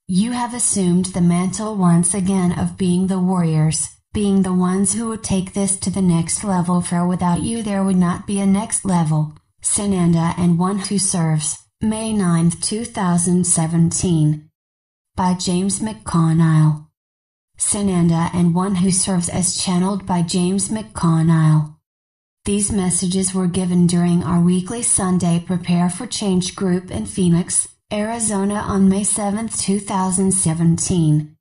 You have assumed the mantle once again of being the warriors, being the ones who would take this to the next level, for without you there would not be a next level. Sananda and One Who Serves, May 9, 2017. By James McConnell. Sananda and One Who Serves, as channeled by James McConnell. These messages were given during our weekly Sunday Prepare for Change group in Phoenix, Arizona on May 7, 2017.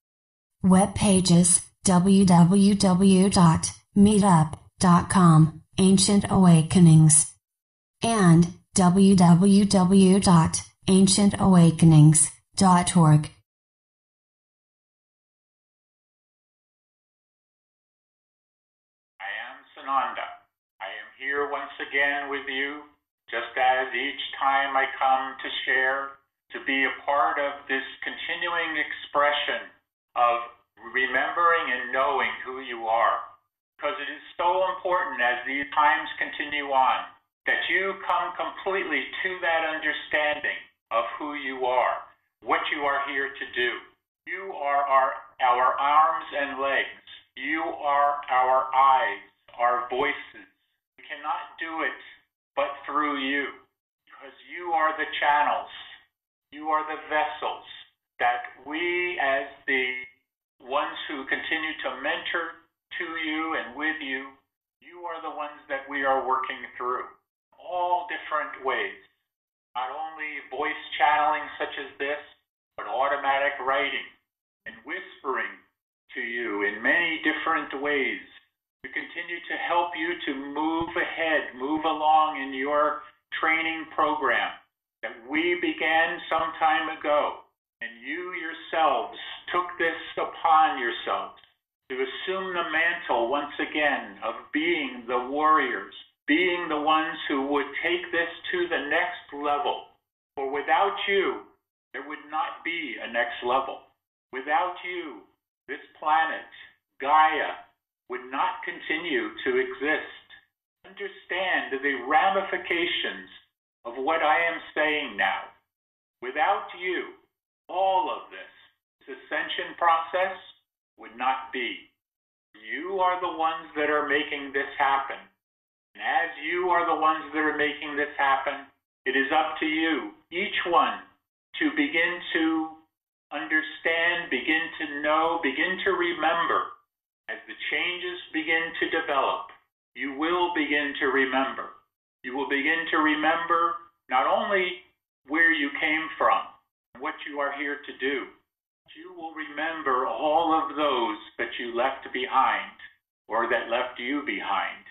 Web pages: www.meetup.com, Ancient Awakenings, and www.ancientawakenings.org. AM Sananda. I am here once again with you, just as each time I come to share, to be a part of this continuing expression of remembering and knowing who you are. Because it is so important as these times continue on, that you come completely to that understanding of who you are, what you are here to do. You are our arms and legs. You are our eyes, our voices. We cannot do it but through you, because you are the channels. You are the vessels that we, as the ones who continue to mentor to you and with you, you are the ones that we are working through. All different ways. Not only voice channeling such as this, but automatic writing and whispering to you in many different ways to continue to help you to move ahead, move along in your training program that we began some time ago. And you yourselves took this upon yourselves to assume the mantle once again of being the warriors, being the ones who would take this to the next level. For without you, there would not be a next level. Without you, this planet, Gaia, would not continue to exist. Understand the ramifications of what I am saying now. Without you, all of this ascension process would not be. You are the ones that are making this happen. And as you are the ones that are making this happen, it is up to you, each one, to begin to understand, begin to know, begin to remember. As the changes begin to develop, you will begin to remember. You will begin to remember not only where you came from, and what you are here to do, but you will remember all of those that you left behind, or that left you behind.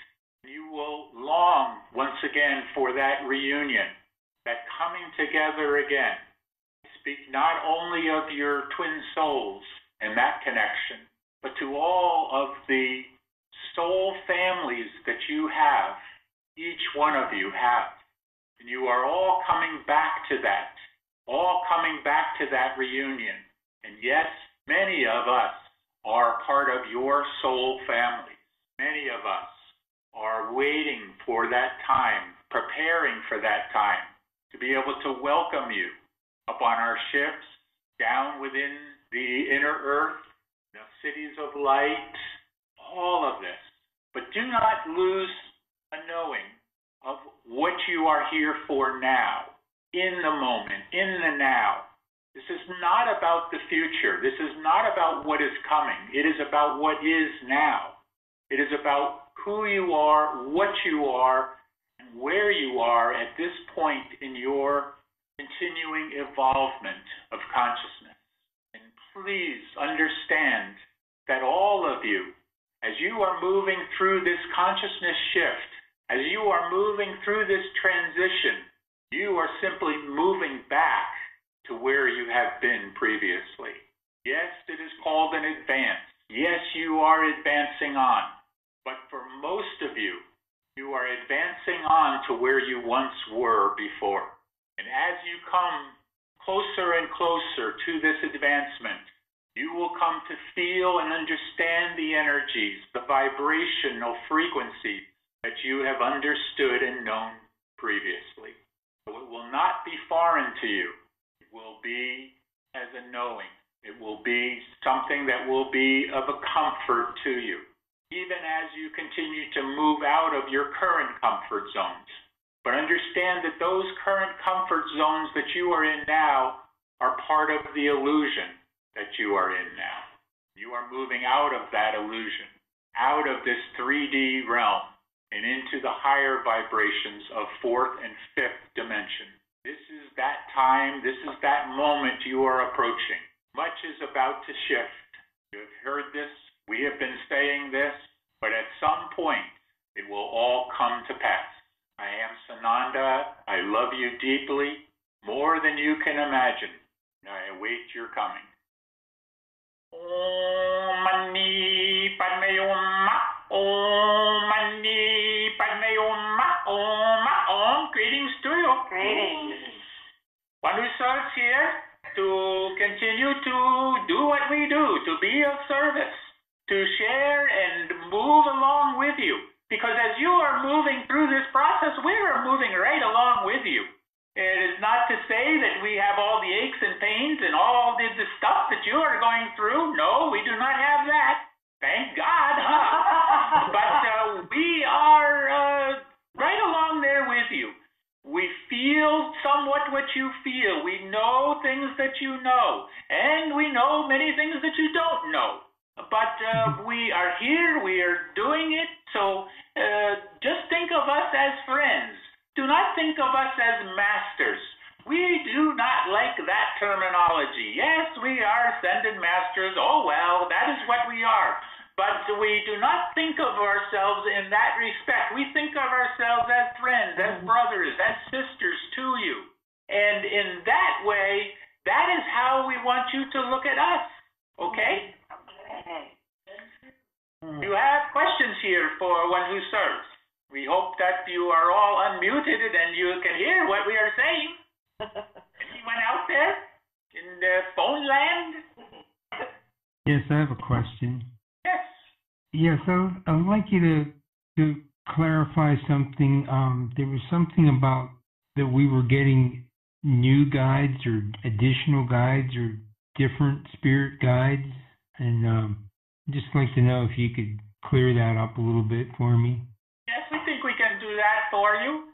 You will long once again for that reunion, that coming together again. Speak not only of your twin souls and that connection, but to all of the soul families that you have, each one of you have. And you are all coming back to that, all coming back to that reunion. And yes, many of us are part of your soul families. Many of us are waiting for that time, preparing for that time, to be able to welcome you up on our ships, down within the inner earth, the cities of light, all of this. But do not lose a knowing of what you are here for now, in the moment, in the now. This is not about the future. This is not about what is coming. It is about what is now. It is about who you are, what you are, and where you are at this point in your continuing evolvement of consciousness. And please understand that all of you, as you are moving through this consciousness shift, as you are moving through this transition, you are simply moving back to where you have been previously. Yes, it is called an advance. Yes, you are advancing on. But for most of you, you are advancing on to where you once were before. And as you come closer and closer to this advancement, you will come to feel and understand the energies, the vibrational frequencies that you have understood and known previously. So it will not be foreign to you. It will be as a knowing. It will be something that will be of a comfort to you, even as you continue to move out of your current comfort zones. But understand that those current comfort zones that you are in now are part of the illusion that you are in now. You are moving out of that illusion, out of this 3D realm, and into the higher vibrations of fourth and fifth dimension. This is that time, this is that moment you are approaching. Much is about to shift. You have heard this, we have been saying this, but at some point it will all come to pass. I am Sananda. I love you deeply, more than you can imagine. I await your coming. Om Mani Padme Hum. Om Mani Padme Hum. Om. Greetings to you. Greetings. One who serves here to continue to do what we do, to be of service, to share and move along with you. Because as you are moving through this process, we are moving right along with you. It is not to say that we have all the aches and pains and all the stuff that you are going through. No, we do not have that. Thank God. But we are right along there with you. We feel somewhat what you feel. We know things that you know. And we know many things that you don't know. But we are here, we are doing it, so just think of us as friends. Do not think of us as masters. We do not like that terminology. Yes, we are ascended masters. Oh, well, that is what we are. But we do not think of ourselves in that respect. We think of ourselves as friends, as brothers, as sisters to you. And in that way, that is how we want you to look at us. Okay? You have questions here for one who serves. We hope that you are all unmuted and you can hear what we are saying. Anyone out there in the phone land? Yes, I have a question. Yes. Yes, I would like you to clarify something. There was something about that we were getting new guides or additional guides or different spirit guides, and I'd just like to know if you could clear that up a little bit for me. Yes, we think we can do that for you.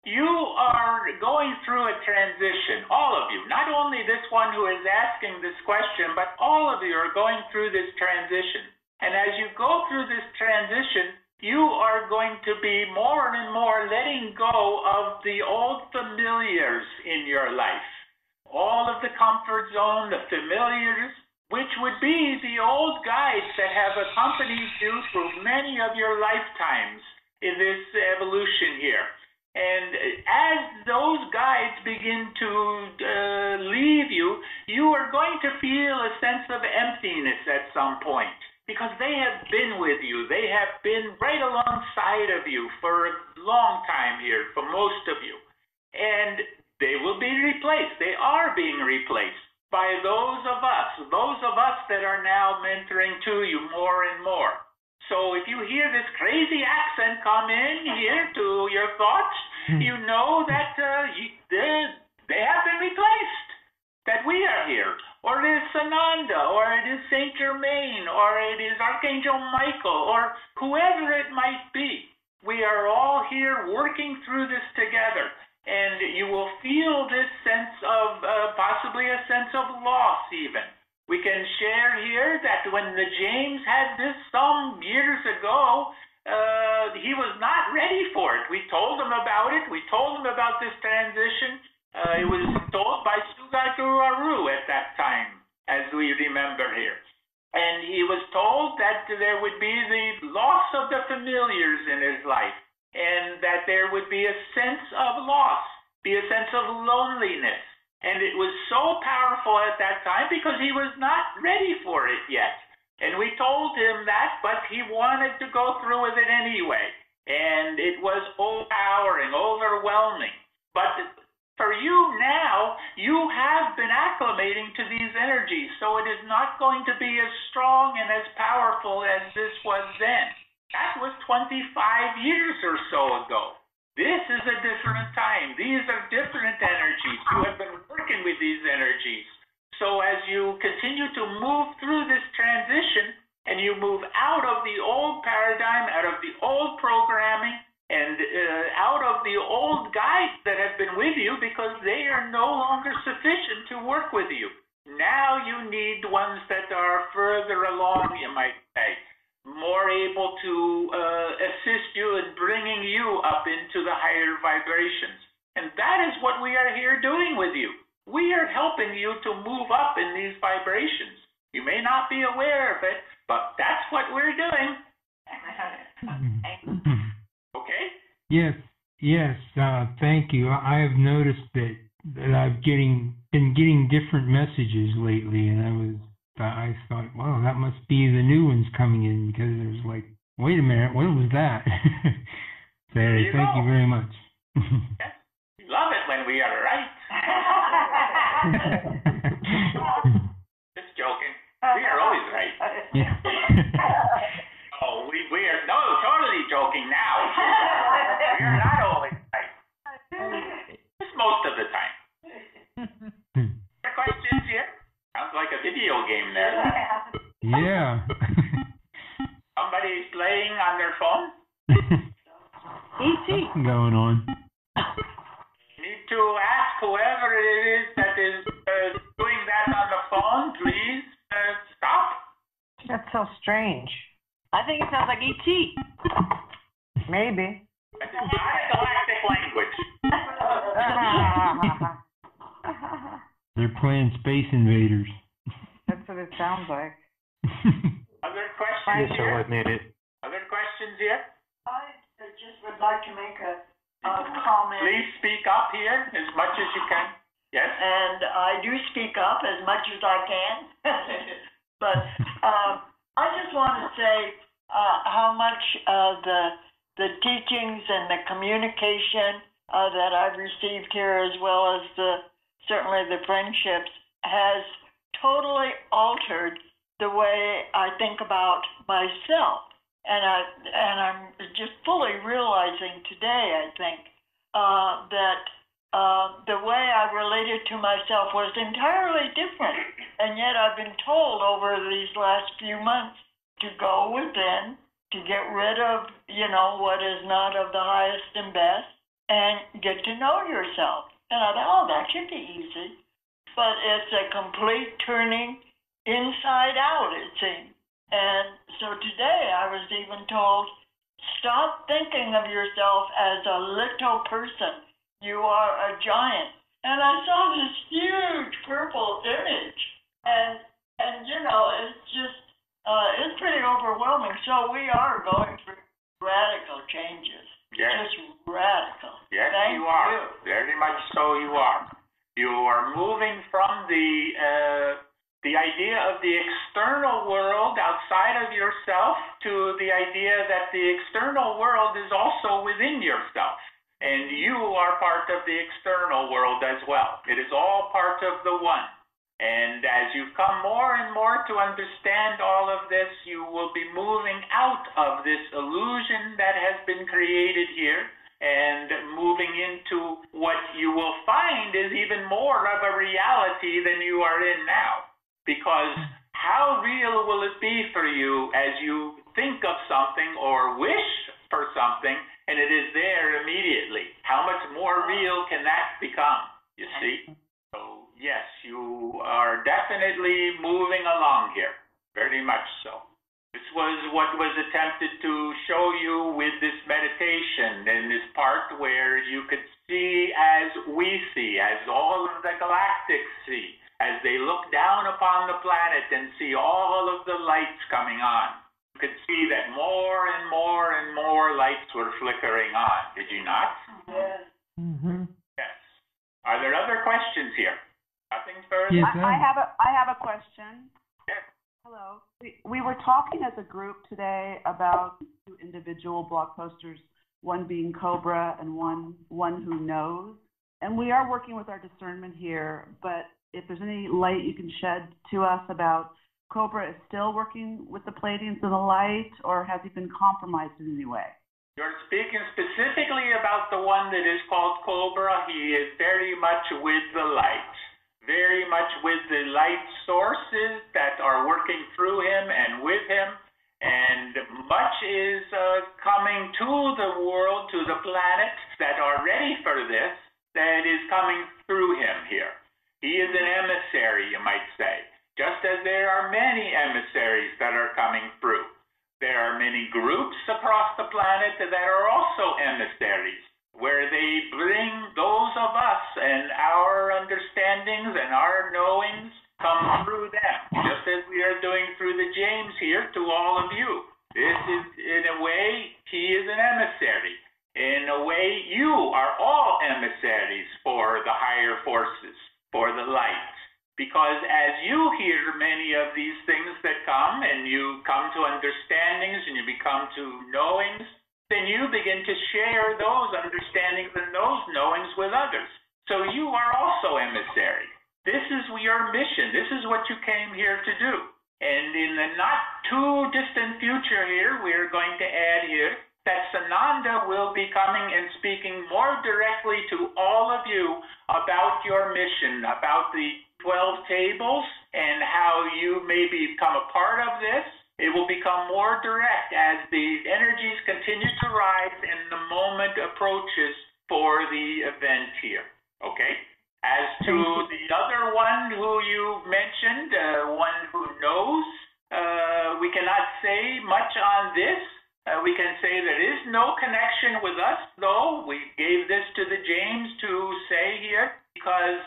You are going through a transition, all of you, not only this one who is asking this question, but all of you are going through this transition. And as you go through this transition, you are going to be more and more letting go of the old familiars in your life. All of the comfort zone, the familiars, which would be the old guides that have accompanied you through many of your lifetimes in this evolution here. And as those guides begin to leave you, you are going to feel a sense of emptiness at some point, because they have been with you. They have been right alongside of you for a long time here, for most of you. And they will be replaced. They are being replaced by those of us that are now mentoring to you more and more. So if you hear this crazy accent come in here to your thoughts, you know that they have been replaced, that we are here. Or it is Sananda, or it is Saint Germain, or it is Archangel Michael, or whoever it might be. We are all here working through this together. And you will feel this sense of, possibly a sense of loss even. We can share here that when the James had this some years ago, he was not ready for it. We told him about it. We told him about this transition. It was told by Sugatu Aru at that time, as we remember here. And he was told that there would be the loss of the familiars in his life, and that there would be a sense of loss, be a sense of loneliness. And it was so powerful at that time because he was not ready for it yet. And we told him that, but he wanted to go through with it anyway. And it was overpowering, overwhelming. But for you now, you have been acclimating to these energies, so it is not going to be as strong and as powerful as this was then. That was 25 years or so ago. This is a different time. These are different energies. You have been working with these energies. So as you continue to move through this transition and you move out of the old paradigm, out of the old programming, and out of the old guides that have been with you because they are no longer sufficient to work with you. Now you need ones that are further along, you might say, more able to assist you in bringing you up into the higher vibrations. And that is what we are here doing with you. We are helping you to move up in these vibrations. You may not be aware of it, but that's what we're doing. Okay? Yes. Thank you. I have noticed that I've been getting different messages lately, and I thought, well, that must be the new ones coming in, because there's like, wait a minute, what was that? So, thank you very much. Yes. Love it when we are right. Just joking. We are always right. Yeah. Oh, we are totally joking now. We are not always right. Just most of the time. Other questions here? Sounds like a video game there. Yeah. Somebody's playing on their phone? E.T. Something going on. Need to ask whoever it is that is doing that on the phone, please stop. That's so strange. I think it sounds like E.T. Maybe. It's not a galactic language. They're playing Space Invaders. That's what it sounds like. Other questions here? I admit it. Other questions here? I just would like to make a comment. Please speak up here as much as you can. Yes? And I do speak up as much as I can. But I just want to say how much the teachings and the communication that I've received here, as well as certainly the friendships, has totally altered the way I think about myself. And I'm just fully realizing today, I think, that the way I related to myself was entirely different. And yet I've been told over these last few months to go within, to get rid of, what is not of the highest and best, and get to know yourself. And I thought, that should be easy. But it's a complete turning inside out, it seems. And so today I was even told, stop thinking of yourself as a little person. You are a giant. And I saw this huge purple image. And it's just, it's pretty overwhelming. So we are going through radical changes. Yes. Just radical. Yes, Thank you are. you. Very much so you are. You are moving from the idea of the external world outside of yourself to the idea that the external world is also within yourself. And you are part of the external world as well. It is all part of the one. And as you come more and more to understand all of this, you will be moving out of this illusion that has been created here and moving into what you will find is even more of a reality than you are in now. Because how real will it be for you as you think of something or wish for something and it is there immediately? How much more real can that become, you see? So, yes, you are definitely moving along here, very much so. This was what was attempted to show you with this meditation in this part where you could see as we see, as all of the galactics see, as they look down upon the planet and see all of the lights coming on. You could see that more and more and more lights were flickering on. Did you not? Yes. Mm-hmm. Yes. Are there other questions here? Nothing further? Yes, I have a question. Yes. Hello. We were talking as a group today about two individual blog posters, one being Cobra and one who knows. And we are working with our discernment here, but if there's any light you can shed to us about Cobra is still working with the Pleiadians of the light, or has he been compromised in any way? You're speaking specifically about the one that is called Cobra. He is very much with the light. very much with the light sources that are working through him and with him. And much is coming to the world, to the planets that are ready for this, that is coming through him here. He is an emissary, you might say, just as there are many emissaries that are coming through. There are many groups across the planet that are also emissaries, where they bring those of us and our understandings and our knowings come through them, just as we are doing through the James here to all of you. This is, in a way, he is an emissary. In a way, you are all emissaries for the higher forces, for the light. Because as you hear many of these things that come, and you come to understandings and you become to knowings, then you begin to share those understandings and those knowings with others. So you are also emissary. This is your mission. This is what you came here to do. And in the not too distant future here, we are going to add here that Sananda will be coming and speaking more directly to all of you about your mission, about the 12 tables and how you may become a part of this. It will become more direct as the energies continue to rise and the moment approaches for the event here. Okay? As to the other one who you mentioned, one who knows, we cannot say much on this. We can say there is no connection with us, though. We gave this to the James to say here because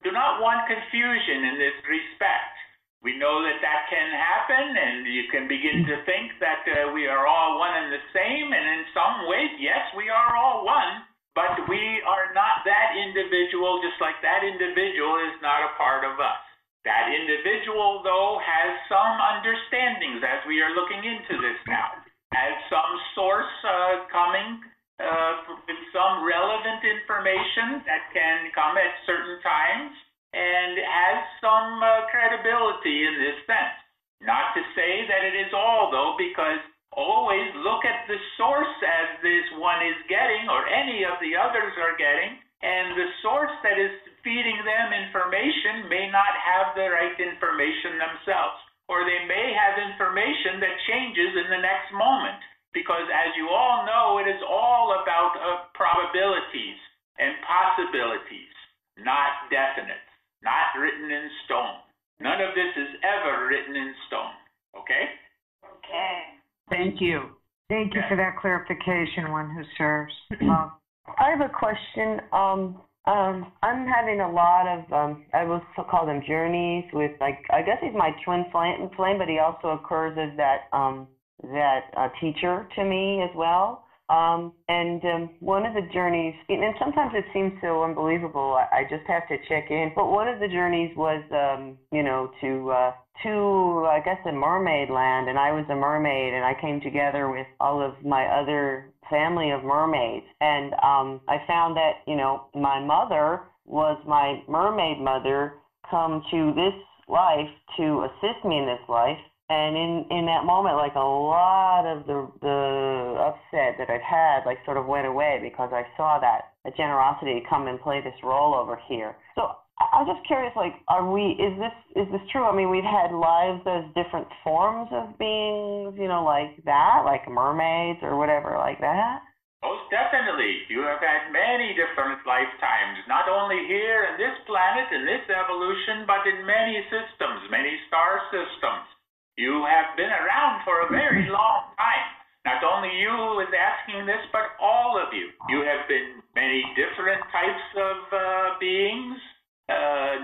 do not want confusion in this respect. We know that that can happen, and you can begin to think that we are all one and the same, and in some ways, yes, we are all one. But we are not that individual, just like that individual is not a part of us. That individual, though, has some understandings as we are looking into this now, has some source coming with some relevant information that can come at certain times and has some credibility in this sense. Not to say that it is all, though, because always look at the source as this one is getting, or any of the others are getting, and the source that is feeding them information may not have the right information themselves, or they may have information that changes in the next moment, because as you all know, it is all about probabilities and possibilities, not definite, not written in stone. None of this is ever written in stone, okay? Okay. Thank you. Thank you for that clarification, one who serves. I have a question. I'm having a lot of, I will call them journeys with, like, I guess he's my twin flame, but he also occurs as that teacher to me as well. And one of the journeys, and sometimes it seems so unbelievable, I just have to check in, but one of the journeys was, to I guess, a mermaid land, and I was a mermaid, and I came together with all of my other family of mermaids, and I found that, my mother was my mermaid mother come to this life to assist me in this life. And in that moment, like, a lot of the upset that I've had, like, sort of went away because I saw that a generosity come and play this role over here. So I'm just curious, like, is this true? I mean, we've had lives as different forms of beings, like that, like mermaids or whatever, like that. Most definitely. You have had many different lifetimes, not only here in this planet, in this evolution, but in many systems, many star systems. You have been around for a very long time. Not only you who is asking this, but all of you. You have been many different types of beings,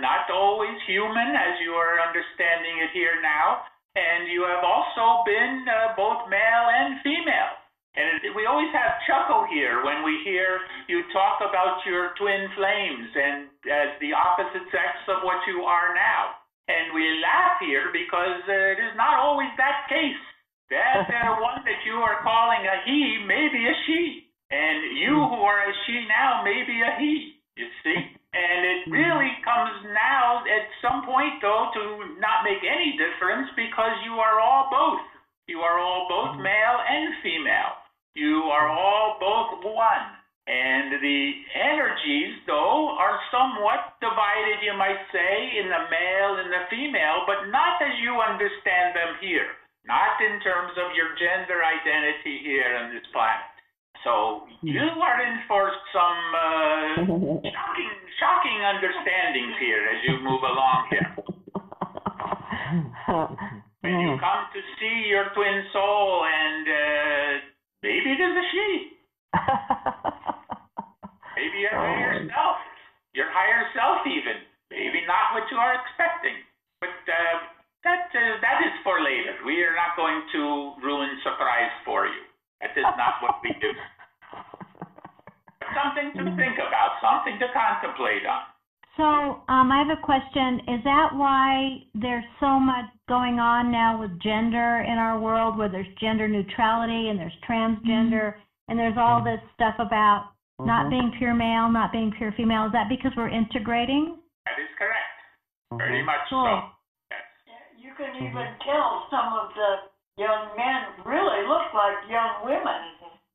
not always human, as you are understanding it here now. And you have also been both male and female. And we always have chuckle here when we hear you talk about your twin flames and as the opposite sex of what you are now. And we laugh here because it is not always that case. That one that you are calling a he may be a she. And you who are a she now may be a he, you see. And it really comes now at some point, though, to not make any difference because you are all both. You are all both male and female. You are all both one. And the energies, though, are somewhat divided, you might say, in the male and the female, but not as you understand them here, not in terms of your gender identity here on this planet. So you are in for some shocking understandings here as you move along here. When you come to see your twin soul, and maybe it is a she. Maybe your higher self even. Maybe not what you are expecting. But that is for later. We are not going to ruin surprise for you. That is not what we do. Something to think about, something to contemplate on. So I have a question. Is that why there's so much going on now with gender in our world, where there's gender neutrality and there's transgender, and there's all this stuff about not being pure male, not being pure female? Is that because we're integrating? That is correct. Very much Cool. so. Yes. You can even tell some of the young men really look like young women,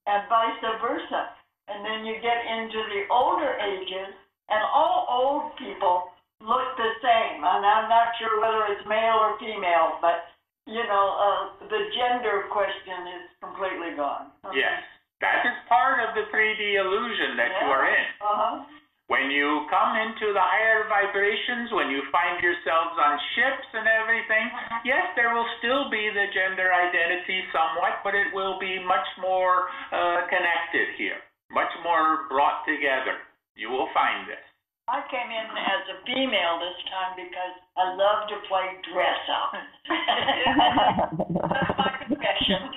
and vice versa. And then you get into the older ages, and all old people look the same. And I'm not sure whether it's male or female, but, the gender question is completely gone. Okay. Yes. That is part of the 3D illusion that you are in. When you come into the higher vibrations, when you find yourselves on ships and everything, yes, there will still be the gender identity somewhat, but it will be much more connected here, much more brought together. You will find this. I came in as a female this time because I love to play dress up. That's my confession.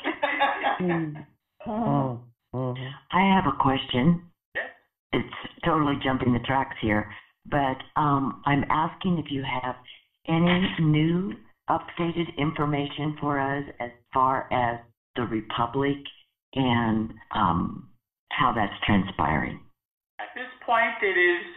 I have a question. Yes. It's totally jumping the tracks here, but I'm asking if you have any new updated information for us as far as the Republic and how that's transpiring. At this point, it is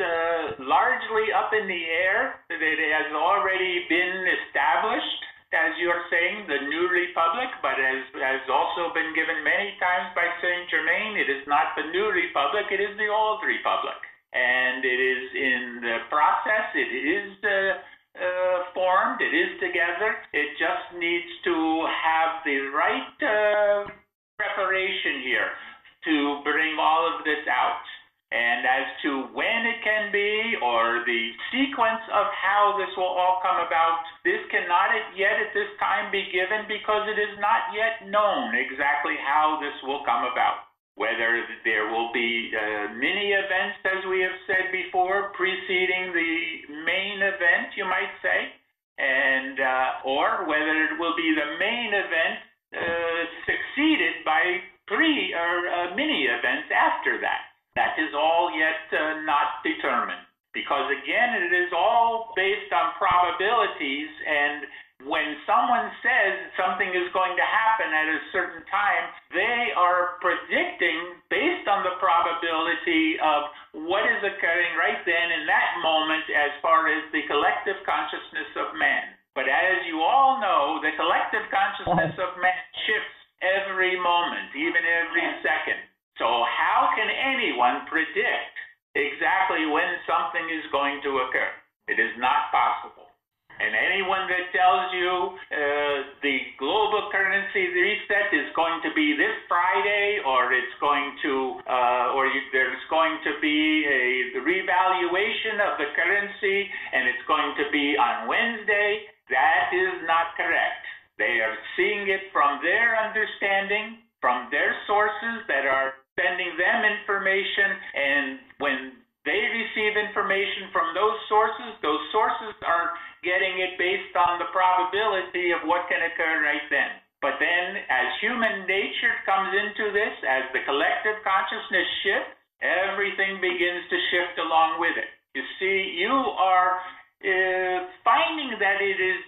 largely up in the air. It has already been established, as you are saying, the new Republic, but as has also been given many times by Saint Germain, it is not the new Republic, it is the old Republic. And it is in the process, it is formed, it is together. It just needs to have the right preparation here to bring all of this out. And as to when it can be, or the sequence of how this will all come about, this cannot yet at this time be given because it is not yet known exactly how this will come about. Whether there will be mini events, as we have said before, preceding the main event, you might say, and or whether it will be the main event succeeded by mini events after that. That is all yet not determined, because again, it is all based on probabilities, and when someone says something is going to happen at a certain time, they are predicting based on the probability of what is occurring right then in that moment as far as the collective consciousness of man. But as you all know, the collective consciousness of man shifts every moment, even every second. So how can anyone predict exactly when something is going to occur? It is not possible. And anyone that tells you the global currency reset is going to be this Friday, or it's going to, there's going to be a revaluation of the currency, and it's going to be on Wednesday, that is not correct. They are seeing it from their understanding, from their sources that are sending them information, and when they receive information from those sources are getting it based on the probability of what can occur right then. But then, as human nature comes into this, as the collective consciousness shifts, everything begins to shift along with it. You see, you are finding that it is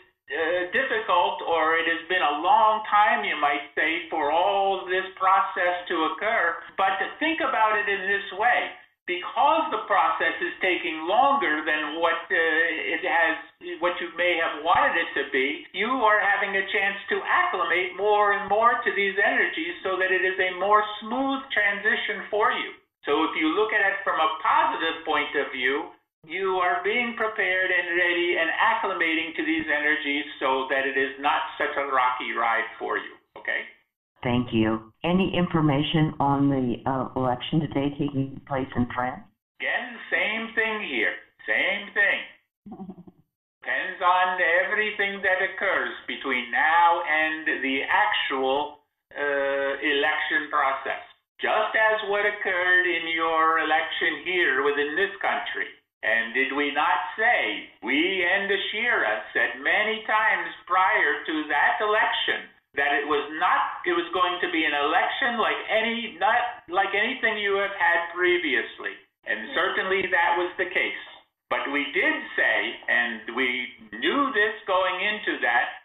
difficult, or it has been a long time, you might say, for all this process to occur. But to think about it in this way, because the process is taking longer than what you may have wanted it to be, you are having a chance to acclimate more and more to these energies so that it is a more smooth transition for you. So if you look at it from a positive point of view, you are being prepared and ready and acclimating to these energies so that it is not such a rocky ride for you, okay? Thank you. Any information on the election today taking place in France? Again, same thing here. Same thing. Depends on everything that occurs between now and the actual election process. Just as what occurred in your election here within this country. And did we not say, we and Ashira said many times prior to that election that it was going to be an election not like anything you have had previously. And certainly that was the case. But we did say, and we knew this going into that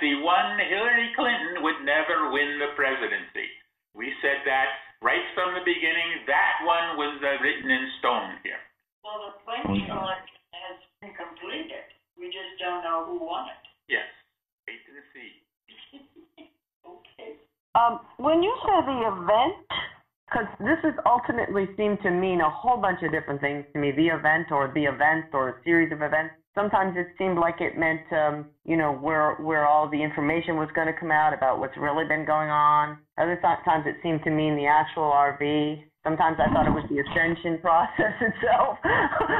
the one Hillary Clinton would never win the presidency. We said that right from the beginning. That one was written in stone here. Well, the Clinton election has been completed. We just don't know who won it. Yes. Wait and see. Okay. When you say the event, because this has ultimately seemed to mean a whole bunch of different things to me, the event or a series of events. Sometimes it seemed like it meant, where all the information was going to come out about what's really been going on. Other times it seemed to mean the actual RV. Sometimes I thought it was the ascension process itself.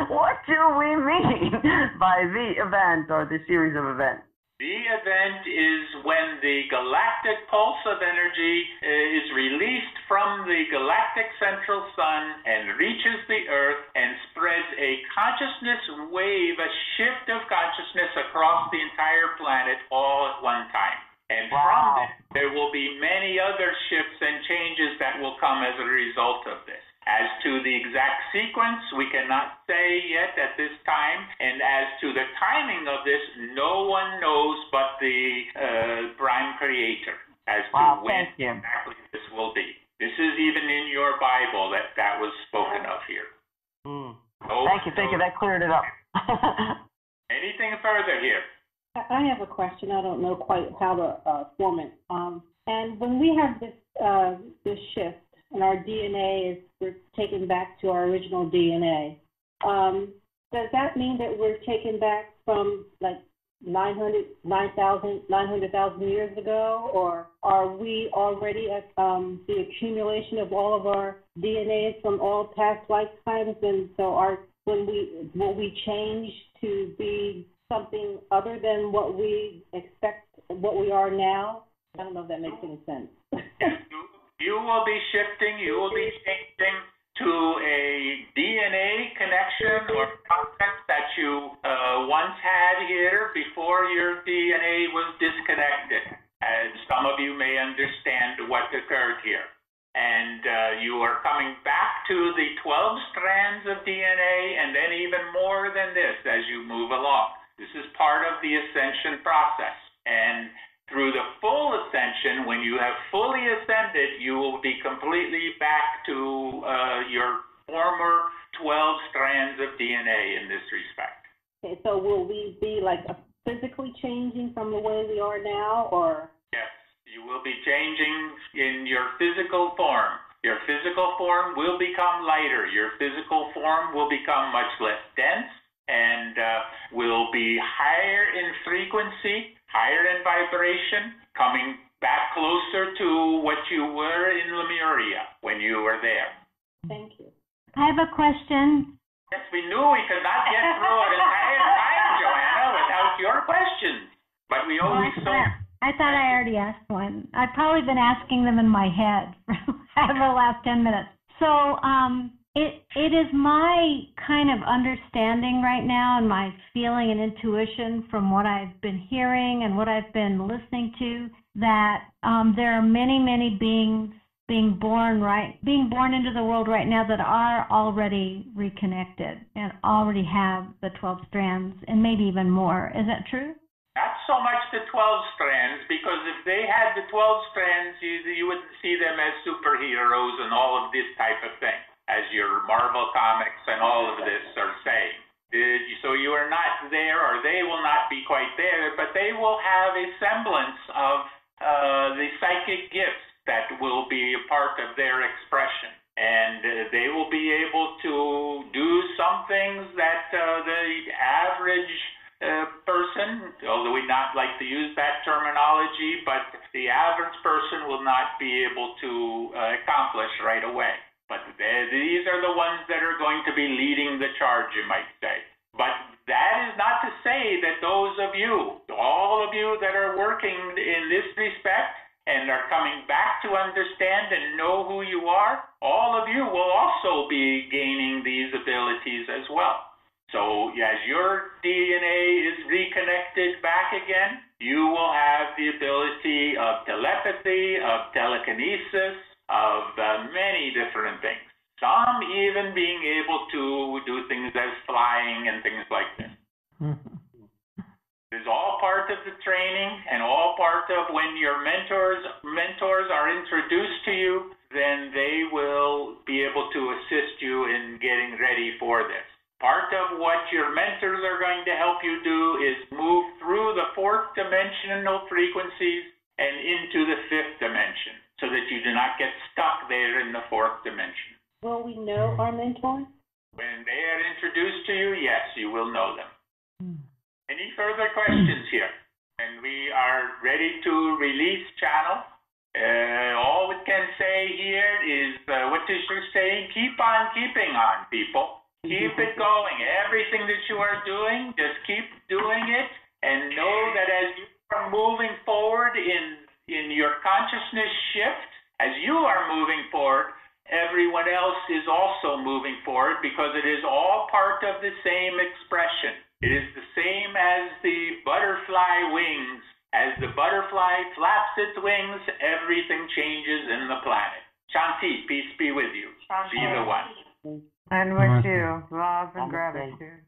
What do we mean by the event or the series of events? The event is when the galactic pulse of energy is released from the galactic central sun and reaches the Earth and spreads a consciousness wave, a shift of consciousness across the entire planet all at one time. And from this, there will be many other shifts and changes that will come as a result of this. As to the exact sequence, we cannot say yet at this time. And as to the timing of this, no one knows but the Prime Creator as to when exactly this will be. This is even in your Bible that was spoken of here. Thank you. That cleared it up. Anything further here? I have a question. I don't know quite how to form it. And when we have this shift and our DNA we're taken back to our original DNA, does that mean that we're taken back from like 900,000 years ago, or are we already at the accumulation of all of our DNA from all past lifetimes, and so will we change to be something other than what we expect, what we are now? I don't know if that makes any sense. You will be shifting, you will be changing to a DNA connection or concept that you once had here before your DNA was disconnected. As some of you may understand what occurred here. And you are coming back to the 12 strands of DNA and then even more than this as you move along. This is part of the ascension process. And through the full ascension, when you have fully ascended, you will be completely back to your former 12 strands of DNA in this respect. Okay, so will we be like physically changing from the way we are now, or? Yes, you will be changing in your physical form. Your physical form will become lighter. Your physical form will become much less dense and will be higher in frequency, higher in vibration, coming back closer to what you were in Lemuria when you were there. Thank you. I have a question. Yes, we knew we could not get through an entire time, Joanna, without your questions. But we always I thought I already asked one. I've probably been asking them in my head for the last 10 minutes. So it is my kind of understanding right now and my feeling and intuition from what I've been hearing and what I've been listening to that there are many, many beings being born into the world right now that are already reconnected and already have the 12 strands and maybe even more. Is that true? Not so much the 12 strands, because if they had the 12 strands, you wouldn't see them as superheroes and all of this type of thing, as your Marvel comics and all of this are saying. So you are not there, or they will not be quite there, but they will have a semblance of the psychic gifts that will be a part of their expression. And they will be able to do some things that the average person, although we not like to use that terminology, but the average person will not be able to accomplish right away. But these are the ones that are going to be leading the charge, you might say. But that is not to say that those of you, all of you that are working in this respect and are coming back to understand and know who you are, all of you will also be gaining these abilities as well. So as your DNA is reconnected back again, you will have the ability of telepathy, of telekinesis, of many different things. Some even being able to do things as flying and things like this. It's all part of the training and all part of when your mentors are introduced to you, then they will be able to assist you in getting ready for this. Part of what your mentors are going to help you do is move through the fourth dimensional frequencies and into the fifth dimension so that you do not get stuck there in the fourth dimension. Will we know our mentors? When they are introduced to you, yes, you will know them. Any further questions here? And we are ready to release channel. All we can say here is what is your saying? Keep on keeping on, people. Keep it going. Everything that you are doing, just keep doing it, and know that as you are moving forward in your consciousness shift, as you are moving forward, everyone else is also moving forward because it is all part of the same expression. It is the same as the butterfly wings. As the butterfly flaps its wings, everything changes in the planet. Shanti, peace be with you. Be the one. And with you, love and gratitude.